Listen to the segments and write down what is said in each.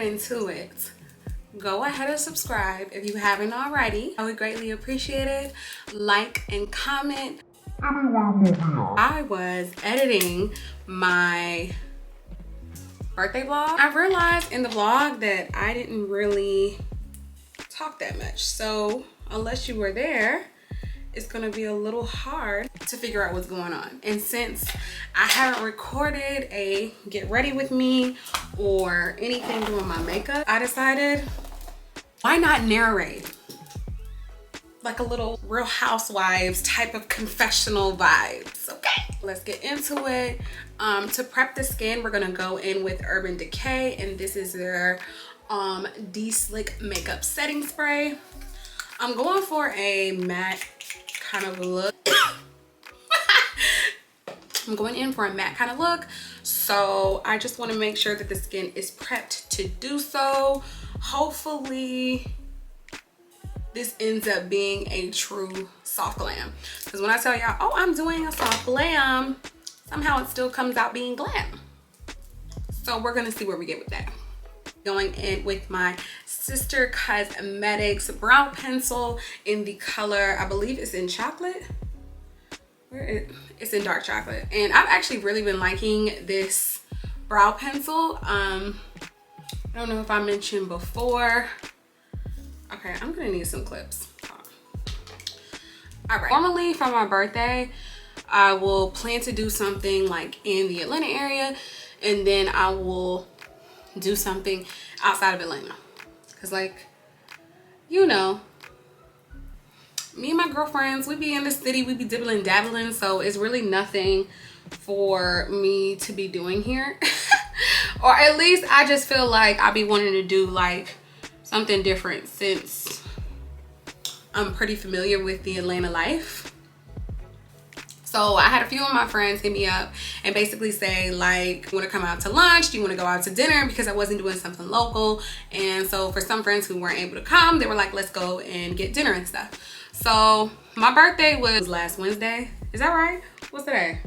into it, go ahead and subscribe if you haven't already. I would greatly appreciate it. Like and comment. I was editing my birthday vlog. I realized in the vlog that I didn't really talk that much. So unless you were there, it's gonna be a little hard to figure out what's going on. And since I haven't recorded a get ready with me or anything doing my makeup, I decided, why not narrate? Like a little Real Housewives type of confessional vibes, okay? Let's get into it. To prep the skin, we're gonna go in with Urban Decay, and this is their De-Slick Makeup Setting Spray. I'm going for a matte kind of look. I'm going in for a matte kind of look, so I just want to make sure that the skin is prepped to do so. Hopefully this ends up being a true soft glam, because when I tell y'all, oh, I'm doing a soft glam, somehow it still comes out being glam. So we're gonna see where we get with that. Going in with my Sistar Cosmetics brow pencil in the color, I believe it's in chocolate. It's in dark chocolate, and I've actually really been liking this brow pencil. I don't know if I mentioned before. Okay, I'm gonna need some clips. All right, normally for my birthday, I will plan to do something like in the Atlanta area, and then I will do something outside of Atlanta. Cause like, you know, me and my girlfriends, we be in the city, we be dibbling dabbling, so it's really nothing for me to be doing here. Or at least I just feel like I'll be wanting to do like something different, since I'm pretty familiar with the Atlanta life. So I had a few of my friends hit me up and basically say, like, want to come out to lunch? Do you want to go out to dinner? Because I wasn't doing something local. And so for some friends who weren't able to come, they were like, let's go and get dinner and stuff. So my birthday was last Wednesday. Is that right? What's today?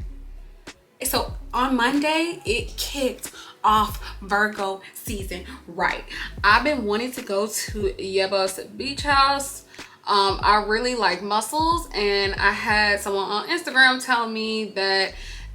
So on Monday, it kicked off Virgo season right. I've been wanting to go to Yebus Beach House. I really like mussels, and I had someone on Instagram tell me that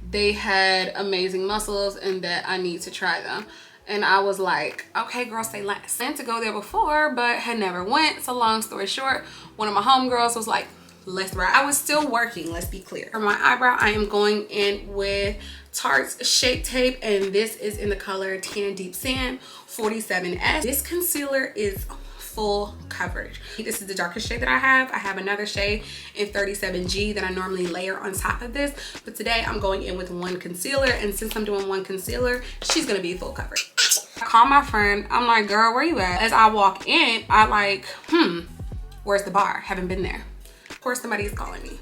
they had amazing mussels and that I need to try them. And I was like, okay, girl, say less. I meant to go there before, but had never went. So long story short, one of my homegirls was like, let's ride. I was still working, let's be clear. For my eyebrow, I am going in with Tarte's Shape Tape, and this is in the color Tan Deep Sand 47S. This concealer is full coverage. This is the darkest shade that I have. I have another shade in 37G that I normally layer on top of this, but today I'm going in with one concealer, and since I'm doing one concealer, she's gonna be full coverage. I call my friend, I'm like, girl, where you at? As I walk in, I like, where's the bar? Haven't been there. Of course, somebody is calling me.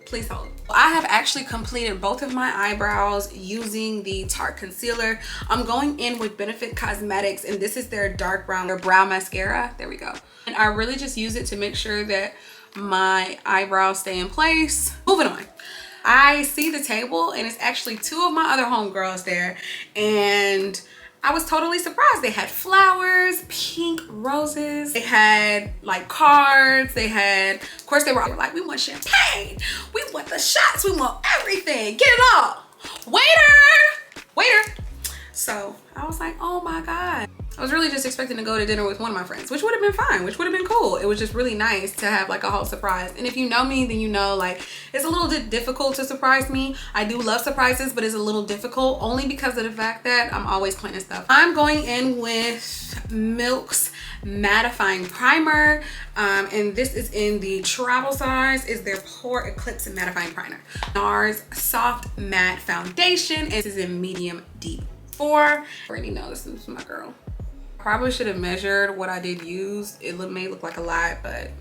Please hold. I have actually completed both of my eyebrows using the Tarte concealer. I'm going in with Benefit Cosmetics, and this is their dark brown or brow mascara. There we go. And I really just use it to make sure that my eyebrows stay in place. Moving on. I see the table, and it's actually two of my other homegirls there, and I was totally surprised. They had flowers, pink roses. They had like cards. They had, of course, they were like, we want champagne. We want the shots. We want everything. Get it all. Waiter, waiter. So I was like, oh my God. I was really just expecting to go to dinner with one of my friends, which would have been fine, which would have been cool. It was just really nice to have like a whole surprise. And if you know me, then you know like it's a little bit difficult to surprise me. I do love surprises, but it's a little difficult only because of the fact that I'm always planning stuff. I'm going in with Milk's mattifying primer, and this is in the travel size. Is their Pore Eclipse mattifying primer. NARS soft matte foundation, and this is in medium deep 4. I already know this is my girl. Probably should have measured what I did use. It may look like a lot, but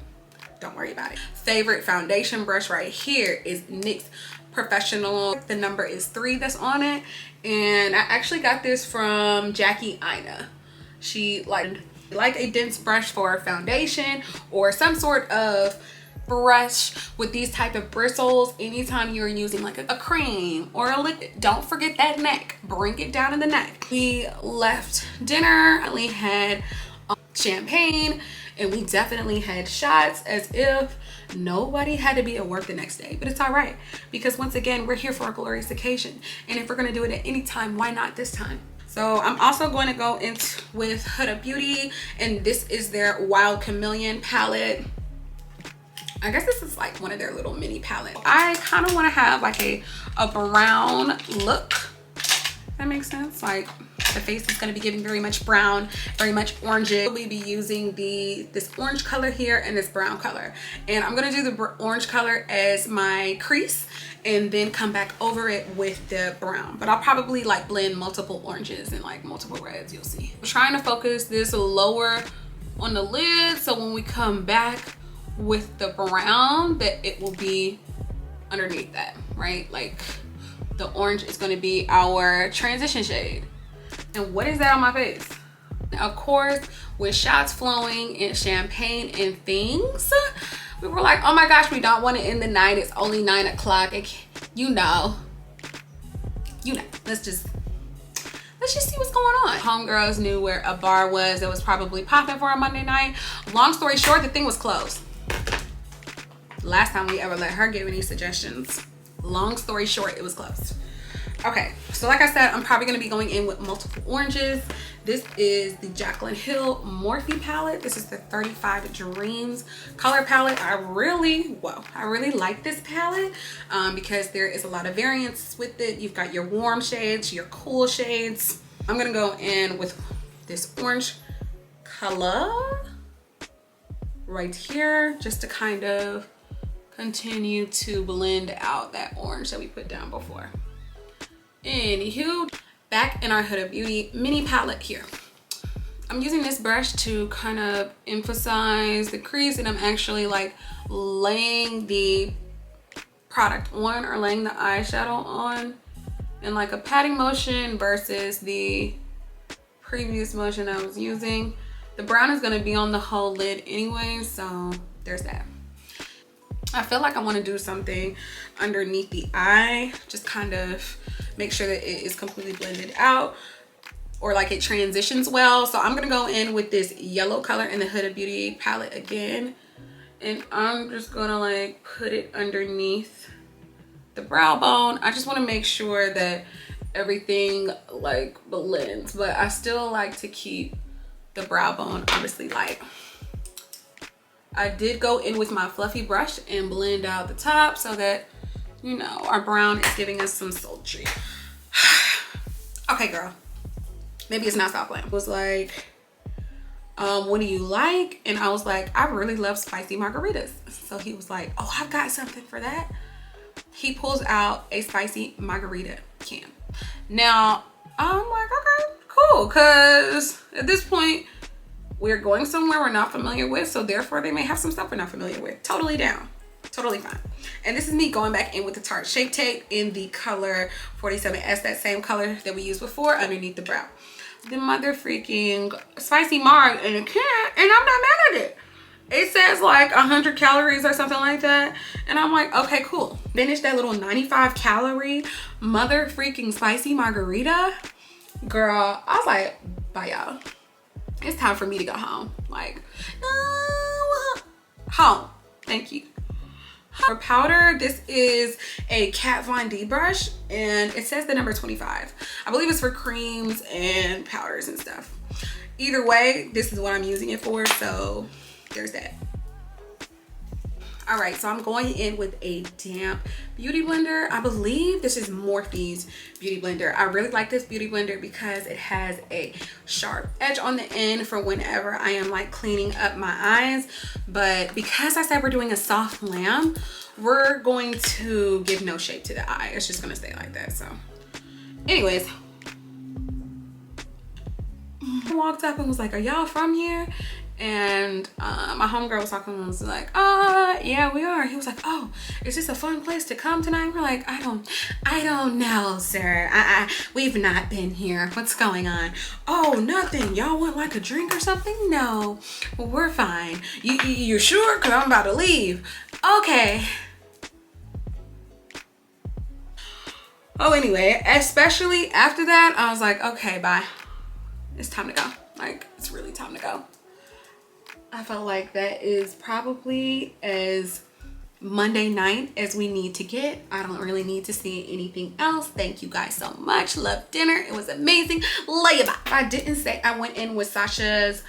don't worry about it. Favorite foundation brush right here is NYX Professional. The number is 3 that's on it, and I actually got this from Jackie Ina. She like a dense brush for foundation or some sort of brush with these type of bristles anytime you're using like a cream or a liquid. Don't forget that neck. Bring it down in the neck. We left dinner. We had champagne, and we definitely had shots as if nobody had to be at work the next day. But it's all right, because once again, we're here for a glorious occasion, and if we're going to do it at any time, why not this time? So I'm also going to go into with Huda Beauty, and this is their Wild Chameleon palette. I guess this is like one of their little mini palettes. I kind of want to have like a brown look. That makes sense. Like the face is going to be giving very much brown, very much orangey. We'll be using this orange color here and this brown color. And I'm going to do the orange color as my crease and then come back over it with the brown. But I'll probably like blend multiple oranges and like multiple reds, you'll see. I'm trying to focus this lower on the lid, so when we come back with the brown, that it will be underneath that, right? Like the orange is going to be our transition shade. And what is that on my face? Of course, with shots flowing and champagne and things, we were like, oh my gosh, we don't want to end the night. It's only 9 o'clock. You know, let's just see what's going on. Homegirls knew where a bar was that was probably popping for a Monday night. Long story short, the thing was closed. Last time we ever let her give any suggestions. Long story short, it was closed. Okay, so like I said, I'm probably going to be going in with multiple oranges. This is the Jaclyn Hill Morphe palette. This is the 35 Dreams color palette. I really like this palette because there is a lot of variance with it. You've got your warm shades, your cool shades. I'm going to go in with this orange color right here just to kind of continue to blend out that orange that we put down before. Anywho, back in our Huda Beauty mini palette here. I'm using this brush to kind of emphasize the crease, and I'm actually like laying the product on or laying the eyeshadow on in like a patting motion versus the previous motion I was using. The brown is going to be on the whole lid anyway, so there's that. I feel like I want to do something underneath the eye, just kind of make sure that it is completely blended out or like it transitions well. So I'm going to go in with this yellow color in the Huda Beauty palette again, and I'm just going to like put it underneath the brow bone. I just want to make sure that everything like blends, but I still like to keep the brow bone obviously light. I did go in with my fluffy brush and blend out the top so that, you know, our brown is giving us some sultry. Okay, girl. Maybe it's not stop playing. It was like, what do you like? And I was like, I really love spicy margaritas. So he was like, oh, I've got something for that. He pulls out a spicy margarita can. Now, I'm like, okay, cool. Because at this point, we're going somewhere we're not familiar with, so therefore they may have some stuff we're not familiar with. Totally down, totally fine. And this is me going back in with the Tarte Shape Tape in the color 47S, that same color that we used before underneath the brow. The mother freaking spicy marg in a can, and I'm not mad at it. It says like 100 calories or something like that, and I'm like, okay, cool. Finish that little 95 calorie mother freaking spicy margarita. Girl, I was like, bye y'all. It's time for me to go home. Like, home. Thank you. For powder, this is a Kat Von D brush, and it says the number 25. I believe it's for creams and powders and stuff. Either way, this is what I'm using it for, so there's that. All right, so I'm going in with a damp beauty blender. I believe this is Morphe's beauty blender. I really like this beauty blender because it has a sharp edge on the end for whenever I am like cleaning up my eyes. But because I said we're doing a soft lamb, we're going to give no shape to the eye. It's just gonna stay like that. So anyways, I walked up and was like, are y'all from here? And my homegirl was talking and was like, yeah, we are. He was like, oh, is this a fun place to come tonight? And we're like, I don't know, sir. We've not been here. What's going on? Oh, nothing. Y'all want like a drink or something? No, we're fine. You're sure? Because I'm about to leave. Okay. Oh, anyway, especially after that, I was like, okay, bye. It's time to go. Like, it's really time to go. I felt like that is probably as Monday night as we need to get. I don't really need to see anything else. Thank you guys so much. Love dinner. It was amazing. Lay it back. I didn't say I went in with Sasha's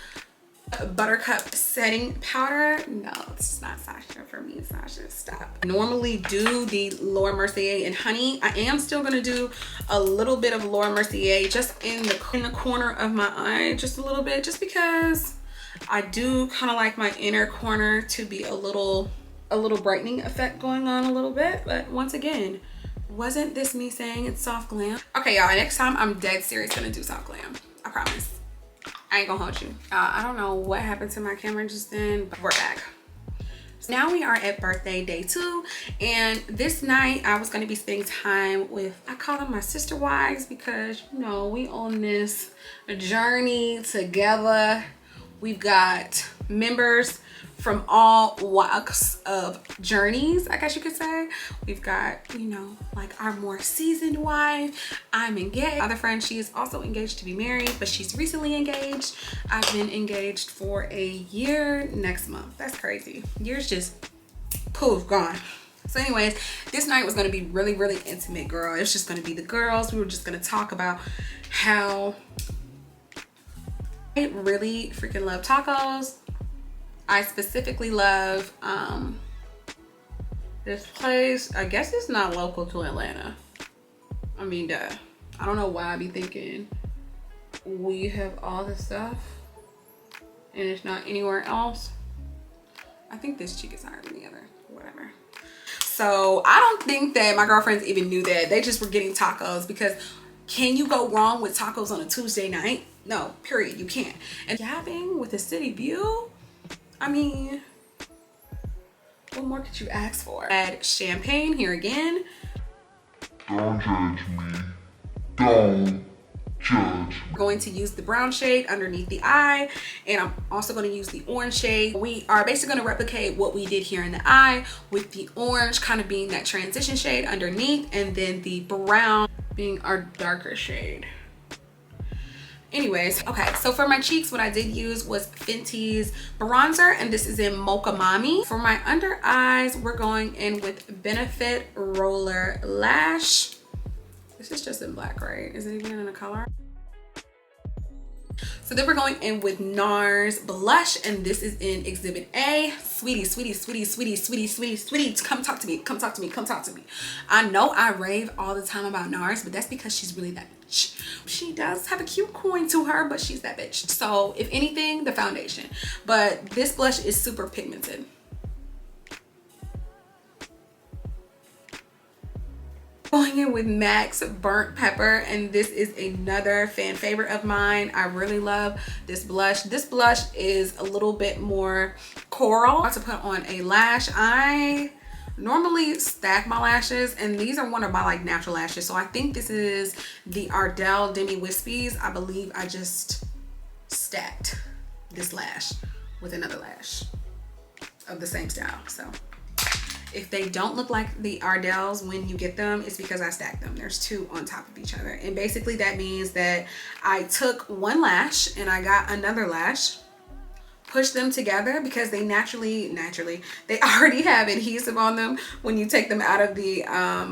Buttercup setting powder. No, it's not Sasha. For me, it's Sasha. Stop. Normally do the Laura Mercier and honey. I am still gonna do a little bit of Laura Mercier just in the corner of my eye, just a little bit, just because I do kind of like my inner corner to be a little brightening effect going on a little bit. But once again, wasn't this me saying it's soft glam? Okay, y'all, next time I'm dead serious gonna do soft glam. I promise. I ain't gonna hold you. I don't know what happened to my camera just then, but we're back. So now we are at birthday day 2, and this night I was gonna be spending time with, I call them my sister wives, because you know, we on this journey together. We've got members from all walks of journeys, I guess you could say. We've got, you know, like our more seasoned wife. I'm engaged. Other friend, she is also engaged to be married, but she's recently engaged. I've been engaged for a year next month. That's crazy. Years just poof, gone. So anyways, this night was gonna be really, really intimate, girl. It's just gonna be the girls. We were just gonna talk about how I really freaking love tacos. I specifically love this place. I guess it's not local to Atlanta. I mean, duh. I don't know why I be thinking we have all this stuff and it's not anywhere else. I think this chick is higher than the other, whatever. So I don't think that my girlfriends even knew that. They just were getting tacos, because can you go wrong with tacos on a Tuesday night? No, period, you can't. And gabbing with a city view, I mean, what more could you ask for? Add champagne here again. Don't judge me. Don't judge. I'm going to use the brown shade underneath the eye, and I'm also going to use the orange shade. We are basically going to replicate what we did here in the eye, with the orange kind of being that transition shade underneath, and then the brown being our darker shade. Anyways, okay, so for my cheeks, what I did use was Fenty's bronzer, and this is in Mocha Mami. For my under eyes, we're going in with Benefit Roller Lash. This is just in black, right? Is it even in a color? So then we're going in with NARS blush, and this is in Exhibit A. Sweetie, sweetie, sweetie, sweetie, sweetie, sweetie, sweetie, come talk to me, come talk to me, come talk to me. I know I rave all the time about NARS, but that's because she's really that bitch. She does have a cute coin to her, but she's that bitch. So if anything, the foundation. But this blush is super pigmented. Going in with MAC's Burnt Pepper, and this is another fan favorite of mine. I really love this blush. This blush is a little bit more coral. I'm about to put on a lash. I normally stack my lashes, and these are one of my like natural lashes. So I think this is the Ardell Demi Wispies. I believe I just stacked this lash with another lash of the same style. So if they don't look like the Ardells when you get them, it's because I stacked them. There's two on top of each other. And basically that means that I took one lash and I got another lash, pushed them together, because they naturally, they already have adhesive on them when you take them out of the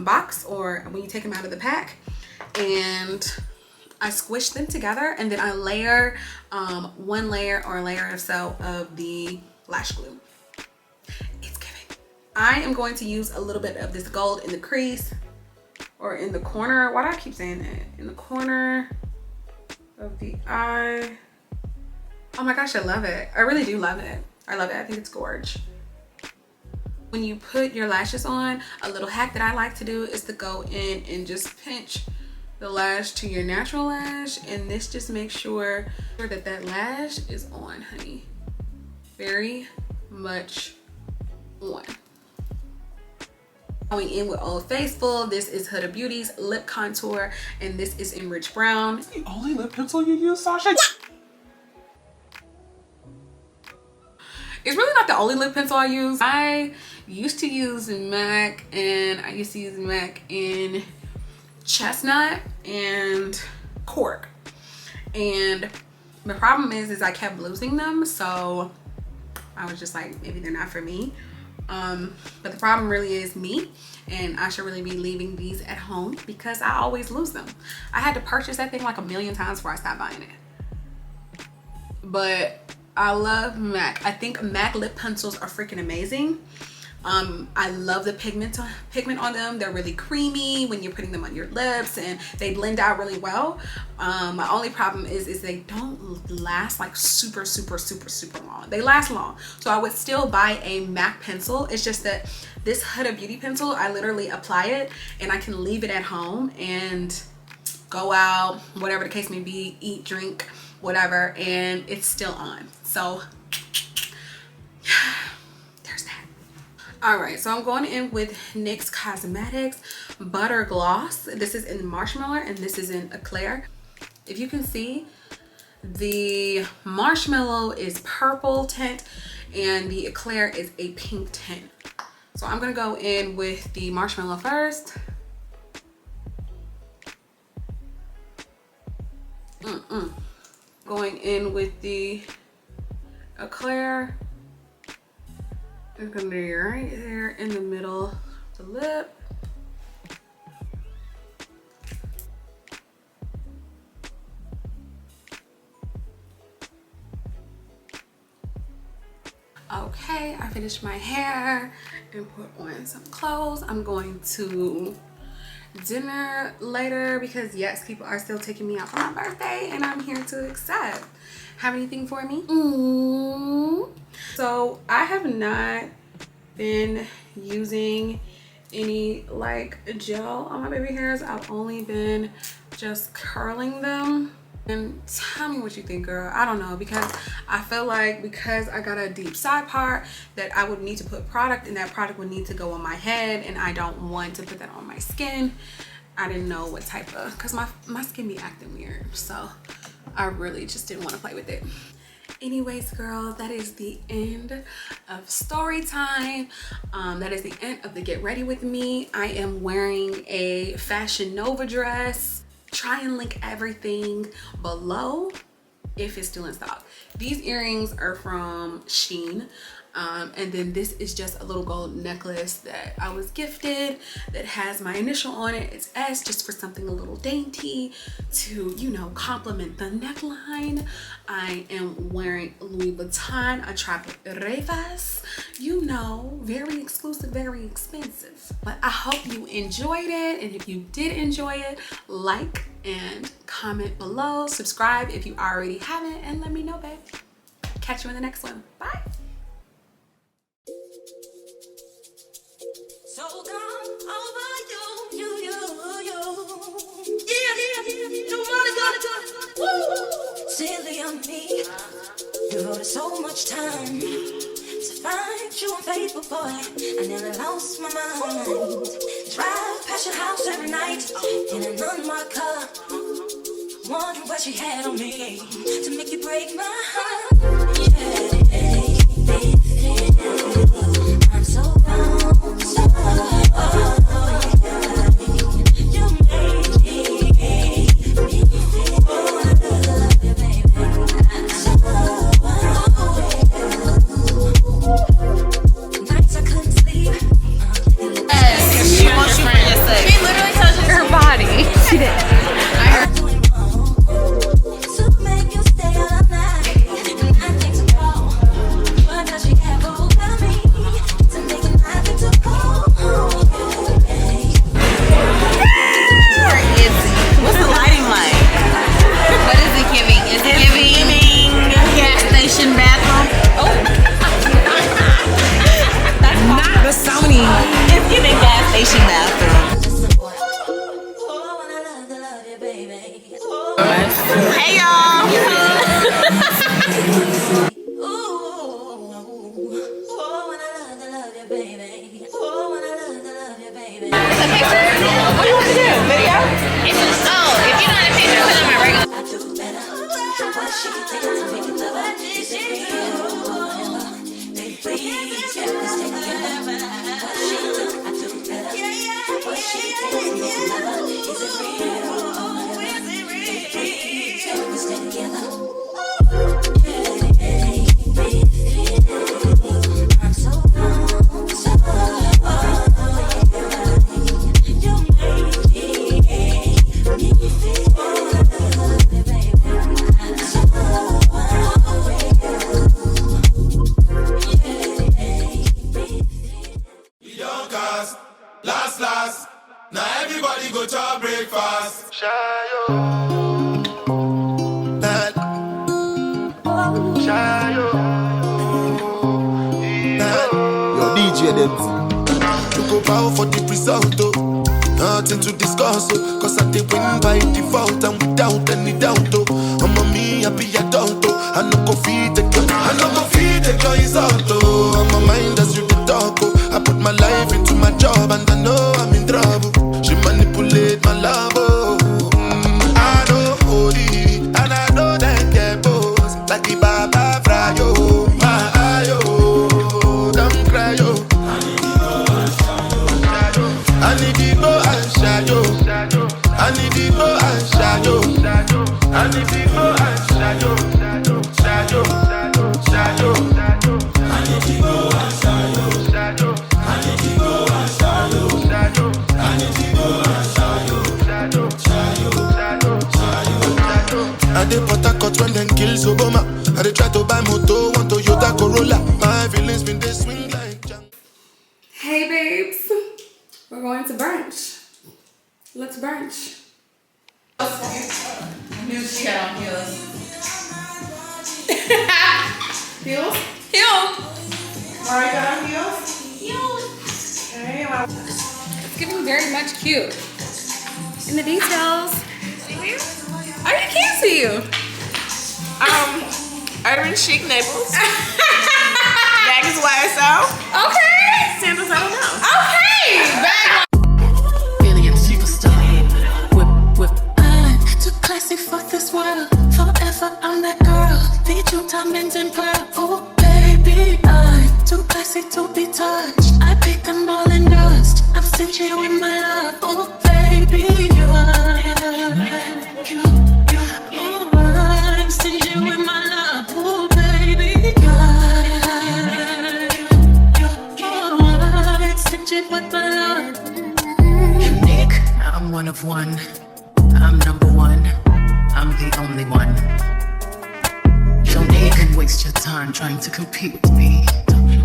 box, or when you take them out of the pack. And I squished them together, and then I layer one layer or a layer or so of the lash glue. I am going to use a little bit of this gold in the crease, or in the corner. Why do I keep saying that? In the corner of the eye. Oh my gosh, I love it. I really do love it. I love it. I think it's gorgeous. When you put your lashes on, a little hack that I like to do is to go in and just pinch the lash to your natural lash, and this just makes sure that that lash is on, honey. Very much on. Going in with Old Faithful, this is Huda Beauty's lip contour, and this is in Rich Brown. It's the only lip pencil you use, Sasha? It's really not the only lip pencil I use. I used to use MAC, and I used to use MAC in Chestnut and Cork. And the problem is I kept losing them, so I was just like, maybe they're not for me. But the problem really is me, and I should really be leaving these at home because I always lose them. I had to purchase that thing like a million times before I stopped buying it. But I love MAC. I think MAC lip pencils are freaking amazing. I love the pigment on them. They're really creamy when you're putting them on your lips, and they blend out really well. My only problem is they don't last like super long. They last long, so I would still buy a MAC pencil. It's just that this Huda Beauty pencil, I literally apply it and I can leave it at home and go out, whatever the case may be, eat, drink, whatever, and it's still on. So there's that. All right, so I'm going in with NYX Cosmetics Butter Gloss. This is in Marshmallow and this is in Eclair. If you can see, the Marshmallow is purple tint and the Eclair is a pink tint. So I'm gonna go in with the Marshmallow first. Going in with the Eclair. It's gonna be right there in the middle of the lip. Okay, I finished my hair and put on some clothes. I'm going to dinner later because yes, people are still taking me out for my birthday and I'm here to accept. Have anything for me? So I have not been using any like gel on my baby hairs. I've only been just curling them. And tell me what you think, girl. I don't know, because I feel like because I got a deep side part that I would need to put product, and that product would need to go on my head, and I don't want to put that on my skin. I didn't know what type of, because my skin be acting weird, so I really just didn't want to play with it. Anyways, girl, that is the end of story time. That is the end of the get ready with me. I am wearing a Fashion Nova dress. Try and link everything below if it's still in stock. These earrings are from Shein. And then this is just a little gold necklace that I was gifted that has my initial on it. It's S, just for something a little dainty to, you know, complement the neckline. I am wearing Louis Vuitton ATTRAPE-RÊVES. You know, very exclusive, very expensive. But I hope you enjoyed it. And if you did enjoy it, like and comment below. Subscribe if you already haven't, and let me know, babe. Catch you in the next one. Bye. So come over you. Yeah. Nobody gonna do it. Silly on me. Devoted so much time to find you a faithful boy. I nearly lost my mind. Drive past your house every night in an unmarked car. Wondering what she had on me to make you break my heart. Yeah. I'm so wrong, so you made me feel love you, baby. Nights I couldn't sleep. She wants you for your sake. She literally touches her body. She did. Hey y'all! What do you want to do? Video? If you're not a picture, put on my regular. She can take it to make it love. go to breakfast. Shayo. Shayo. Yo, DJ Debs. You go bow for the result, oh. Nothing to discuss, oh. Cause I did win by default and without any doubt, oh. I'm a me, I be adult, oh. I no go feed the girl, I no go feed the girl is out, oh. I'm a mind as you the talk, oh. I put my life into my job and I know I'm in trouble. She manipulate my love, oh. I know holy and I know that get boss. Like the Baba Frayo, my ayo, don't cry, yo. I need to go and shadow. I need to go and shadow. I need to go and shadow. Shadow. I need to go and shadow. I need to go and shadow. I need to go and shadow. I did Port Harcourt when them kills Obama. I did try to buy moto, one Toyota Corolla. My feelings been they swing like jam. Hey babes, we're going to brunch. Let's brunch. Heels, she got on heels. Heels? Heels. Alright, got on heels? Heels. Okay, well, it's giving very much cute. In the details. See you? I can't see you. Urban chic Naples. Bag is YSL. Okay. Sandals, I don't know. Okay. Bag. Alien superstar. Whip. I'm too classy for this world. Forever I'm that girl. Feed you diamonds and pearl. Oh baby, I'm too classy to be touched. I pick them all in dust. I'm stingy with my love. Oh baby, I'm stingy with my love. Oh baby, I'm stingy with my love. Unique, I'm one of one. I'm number one. I'm the only one. Don't even waste your time trying to compete with me.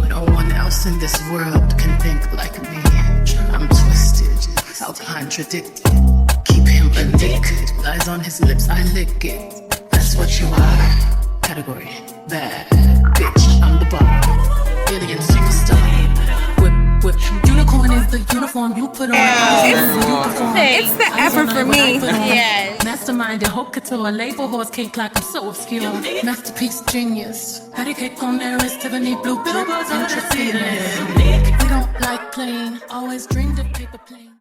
No one else in this world can think like me. I'm twisted, how contradicted. Keep him addicted. Lies on his lips, I lick it. That's what you are. Category bad bitch. I'm the bar. Alien superstar. Whip. Unicorn is the uniform you put on. It's the effort for me. Yes. Mastermind and haute couture, label horse cake like I'm so obscure. Masterpiece genius, patty cake on their wrist, Tiffany blue billboards on the ceiling. We don't like plain, always dreamed of paper plane.